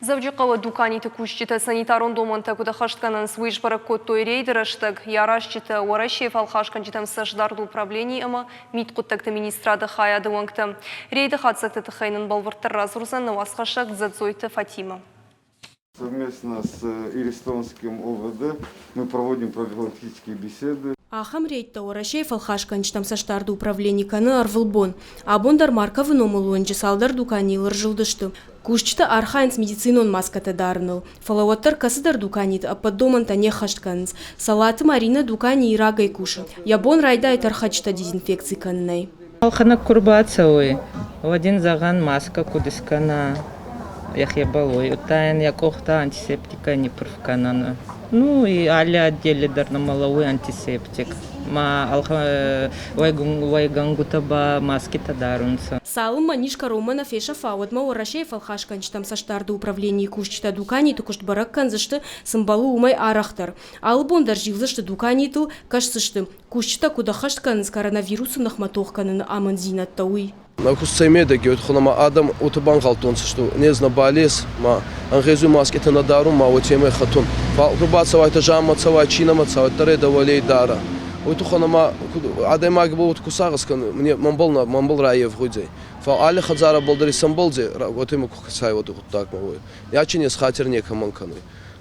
Завджикова дуканиты кущита санитарон домонта куда хаштканан свыш баракот той рейдерыштык, ярашчита уарашев алхашкан житам саждарду управлений ама миткуттакты министрада хаяды уангта. Рейды хатсакты тахайнын балварттар разурзан навасхашак Дзадзойта Фатима. Совместно с Иристонским ОВД мы проводим профилактические беседы. Ахам рейдта уарашев алхашкан житам саждарду управлений каны арвылбон. Абондар марка выномылуынчы салдар дуканилар жылдышты. Кушчта архайнс медицинон маската дарныл. Фалаваттар касыдар дуканит, а под доман та не хаштканс. Салаты Марина дукани и рагай куша. Ябон райда и тархачта дезинфекции каннай. Алхана курбацауи. Один заган маска кудискана. Яхебалой. Утайн якохта антисептика не провканана. Ну и аля отделе дарна малауи антисептик. Ма алха вайгангутаба маски тадарунса. Салым манишка Романа феша фауатма уарашев алхашкан житам саштарды управлении кушчта дукани тукушт бараккан зашты сымбалу умай арахтар. Албондар живзашты дукани ту кашсышты. Кушчта куда хашткан с коронавирусом нахматохканын аман зинаттауи. На кусцемеда геот хунама адам утбан халтонс что не зна балес ма ангезу маски та надару ма отеме хатун. Фалкубаца это жама цава чина маца таре давалей дара. Ой ту хунама адам агбут кусагаскан мне мамбал раев худи. Фа али хазара болдари самболзе отеме кусай вот так мой. Я чине с хатерне каманканы.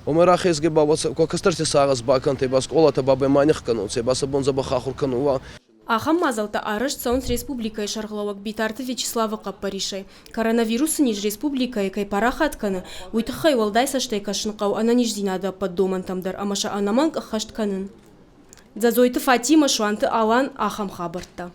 Умера хезге бабаца кокастерте сагас баканте бас колата бабе манихкану се баса бонза бахахуркану. Ахам мазалта арыш Цаунс республикой шарглавак битарты Вячеслава Каппаришей. Коронавирус ниж республикой кай парахатканы. Уйтахай валдайса штай кашнкау ана ниж зинада под доман тамдар амаша анаманг ахаштканын. Дзадзойта Фатима шуанты алан ахам хабарта.